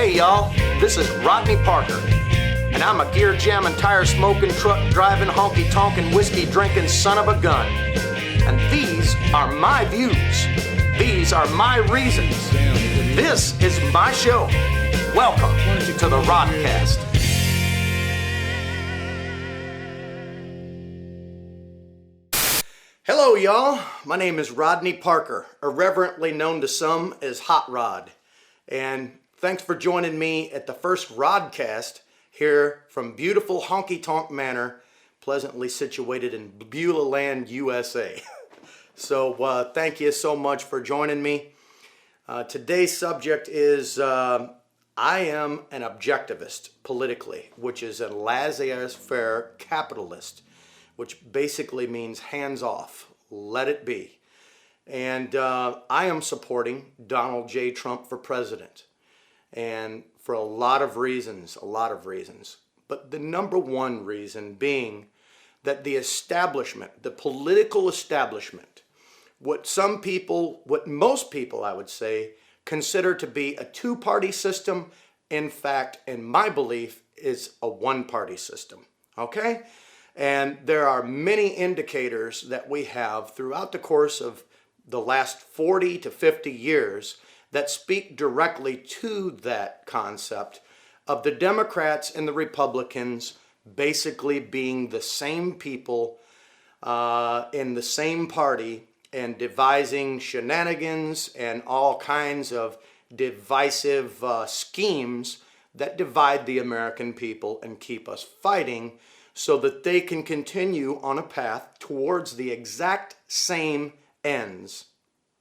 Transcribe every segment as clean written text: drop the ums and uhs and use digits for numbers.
Hey y'all, this is Rodney Parker, and I'm a gear jamming, tire smoking, truck driving, honky tonkin', whiskey drinking son of a gun. And these are my views. These are my reasons. This is my show. Welcome to the Rodcast. Hello y'all, my name is Rodney Parker, irreverently known to some as Hot Rod. And thanks for joining me at the first Rodcast here from beautiful Honky Tonk Manor, pleasantly situated in Beulah Land, USA. So thank you so much for joining me. Today's subject is I am an objectivist politically, which is a laissez-faire capitalist, which basically means hands off, let it be. And I am supporting Donald J. Trump for president. And for a lot of reasons. But the number one reason being that the establishment, the political establishment, what most people, I would say, consider to be a two-party system, in fact, in my belief, is a one-party system, okay? And there are many indicators that we have throughout the course of the last 40 to 50 years that speak directly to that concept of the Democrats and the Republicans basically being the same people in the same party and devising shenanigans and all kinds of divisive schemes that divide the American people and keep us fighting so that they can continue on a path towards the exact same ends.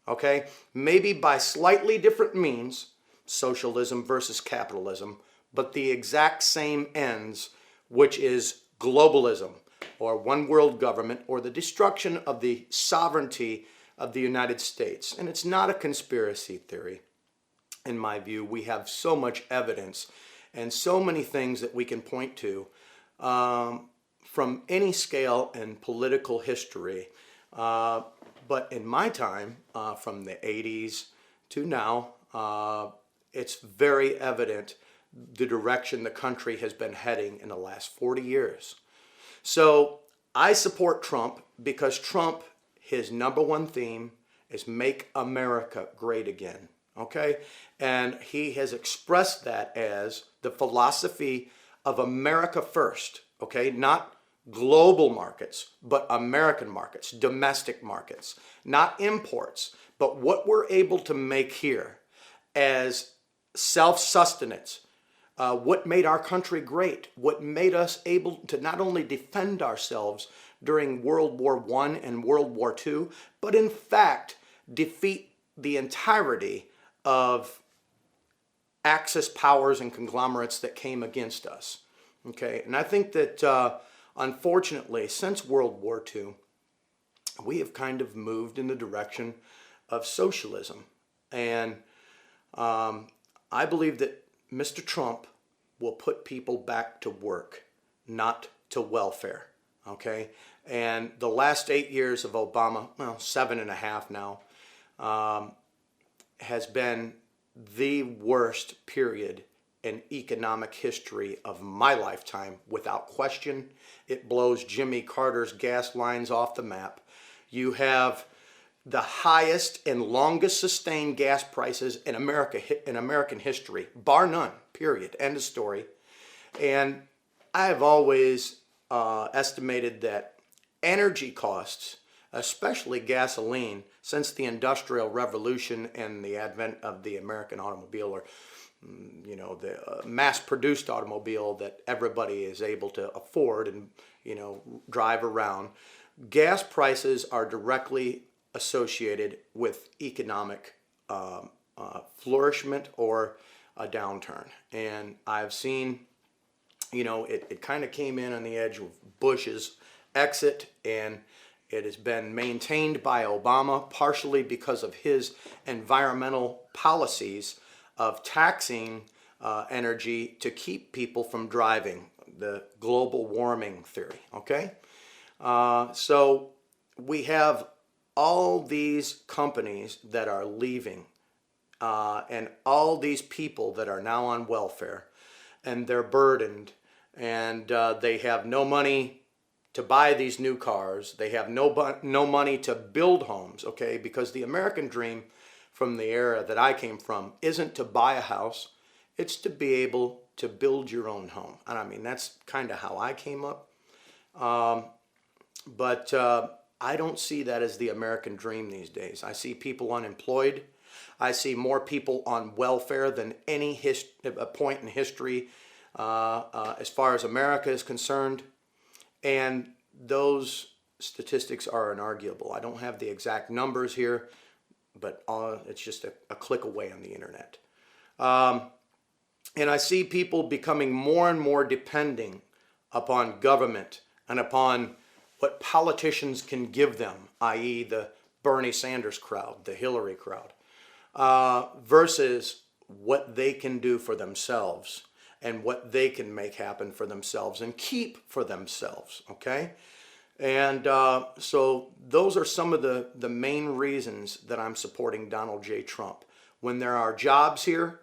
Okay, maybe by slightly different means, socialism versus capitalism, but the exact same ends, which is globalism, or one world government, or the destruction of the sovereignty of the United States. And it's not a conspiracy theory, in my view. We have so much evidence and so many things that we can point to from any scale in political history. But in my time, from the 80s to now, it's very evident the direction the country has been heading in the last 40 years. So I support Trump because Trump, his number one theme is make America great again, okay? And he has expressed that as the philosophy of America first, okay? Not global markets, but American markets, domestic markets, not imports, but what we're able to make here as self-sustenance, what made our country great, what made us able to not only defend ourselves during World War I and World War II, but in fact defeat the entirety of Axis powers and conglomerates that came against us. Okay, and I think that unfortunately, since World War II, we have kind of moved in the direction of socialism. And I believe that Mr. Trump will put people back to work, not to welfare, okay? And the last 8 years of Obama, well, 7.5 now, has been the worst period in economic history of my lifetime, without question. It blows Jimmy Carter's gas lines off the map. You have the highest and longest sustained gas prices in American history, bar none, period, end of story. And I have always estimated that energy costs, especially gasoline, since the Industrial Revolution and the advent of the American automobile, or the mass-produced automobile that everybody is able to afford and, drive around. Gas prices are directly associated with economic flourishment or a downturn. And I've seen, it kind of came in on the edge of Bush's exit, and it has been maintained by Obama, partially because of his environmental policies of taxing energy to keep people from driving, the global warming theory, okay? So we have all these companies that are leaving and all these people that are now on welfare, and they're burdened, and they have no money to buy these new cars. They have no money to build homes, okay? Because the American dream from the era that I came from isn't to buy a house, it's to be able to build your own home. And I mean, that's kind of how I came up. But I don't see that as the American dream these days. I see people unemployed. I see more people on welfare than any point in history as far as America is concerned. And those statistics are inarguable. I don't have the exact numbers here, but it's just a click away on the internet. And I see people becoming more and more depending upon government and upon what politicians can give them, i.e. the Bernie Sanders crowd, the Hillary crowd, versus what they can do for themselves and what they can make happen for themselves and keep for themselves, okay? And so those are some of the main reasons that I'm supporting Donald J. Trump. When there are jobs here,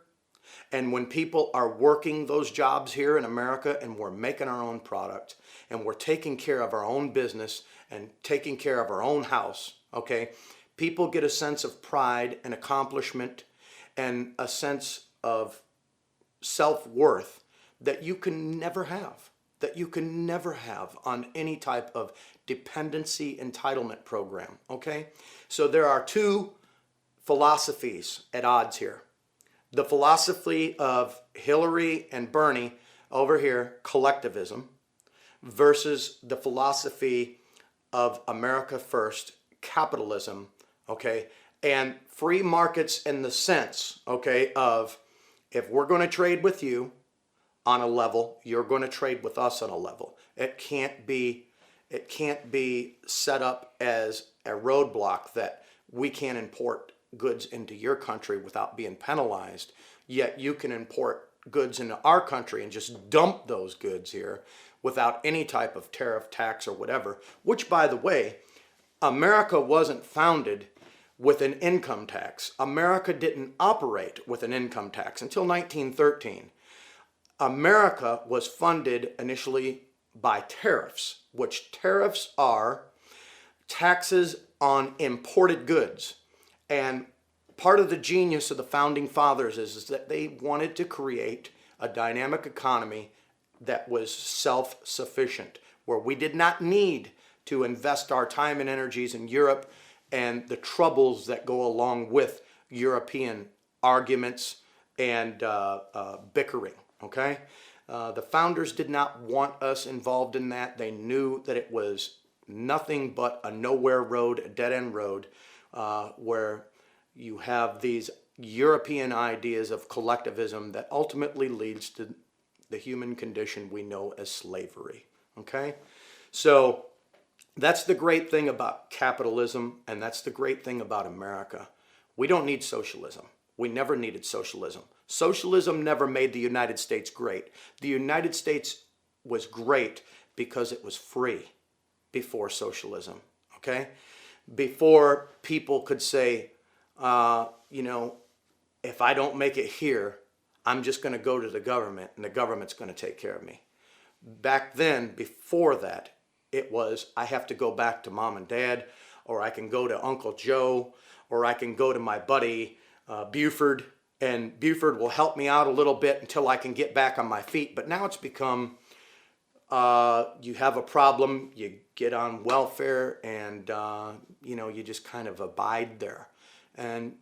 and when people are working those jobs here in America, and we're making our own product, and we're taking care of our own business and taking care of our own house, okay, people get a sense of pride and accomplishment and a sense of self-worth that you can never have, on any type of dependency entitlement program, okay? So there are two philosophies at odds here. The philosophy of Hillary and Bernie over here, collectivism, versus the philosophy of America First, capitalism, okay? And free markets in the sense, okay, of if we're going to trade with you on a level, you're going to trade with us on a level. It can't be set up as a roadblock that we can't import goods into your country without being penalized, yet you can import goods into our country and just dump those goods here without any type of tariff, tax, or whatever, which, by the way, America wasn't founded with an income tax. America didn't operate with an income tax until 1913. America was funded initially by tariffs, which tariffs are taxes on imported goods. And part of the genius of the founding fathers is that they wanted to create a dynamic economy that was self-sufficient, where we did not need to invest our time and energies in Europe and the troubles that go along with European arguments and bickering, okay? The founders did not want us involved in that. They knew that it was nothing but a nowhere road, a dead-end road, where you have these European ideas of collectivism that ultimately leads to the human condition we know as slavery, okay? So that's the great thing about capitalism, and that's the great thing about America. We don't need socialism. We never needed socialism. Socialism never made the United States great. The United States was great because it was free before socialism, okay? Before people could say, if I don't make it here, I'm just going to go to the government and the government's going to take care of me. Back then, before that, it was, I have to go back to mom and dad, or I can go to Uncle Joe, or I can go to my buddy Buford, and Buford will help me out a little bit until I can get back on my feet. But now it's become, you have a problem, you get on welfare, and you just kind of abide there. And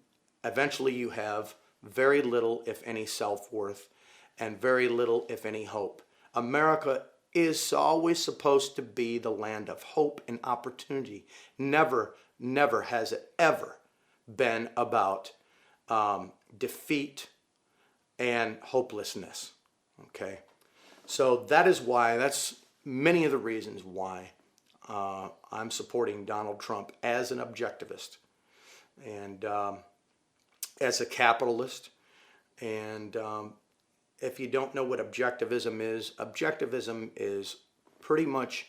eventually you have very little, if any, self-worth, and very little, if any, hope. America is always supposed to be the land of hope and opportunity. Never, never has it ever been about defeat and hopelessness, okay? So that's many of the reasons why I'm supporting Donald Trump as an objectivist and as a capitalist. And if you don't know what objectivism is pretty much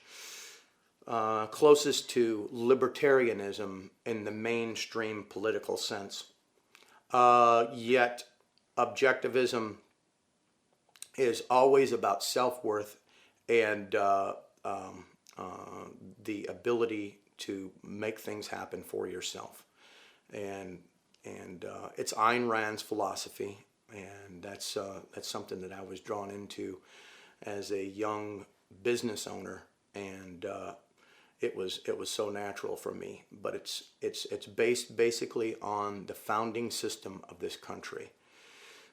closest to libertarianism in the mainstream political sense. Yet objectivism is always about self-worth and the ability to make things happen for yourself. And it's Ayn Rand's philosophy, and that's something that I was drawn into as a young business owner, and it was so natural for me. But it's based basically on the founding system of this country.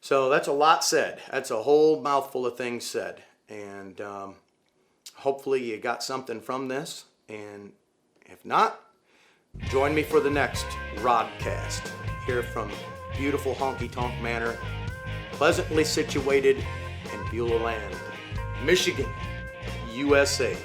So that's a lot said. That's a whole mouthful of things said, and hopefully you got something from this. And if not, join me for the next Rodcast here from beautiful Honky Tonk Manor, pleasantly situated in Beulah Land, Michigan, USA.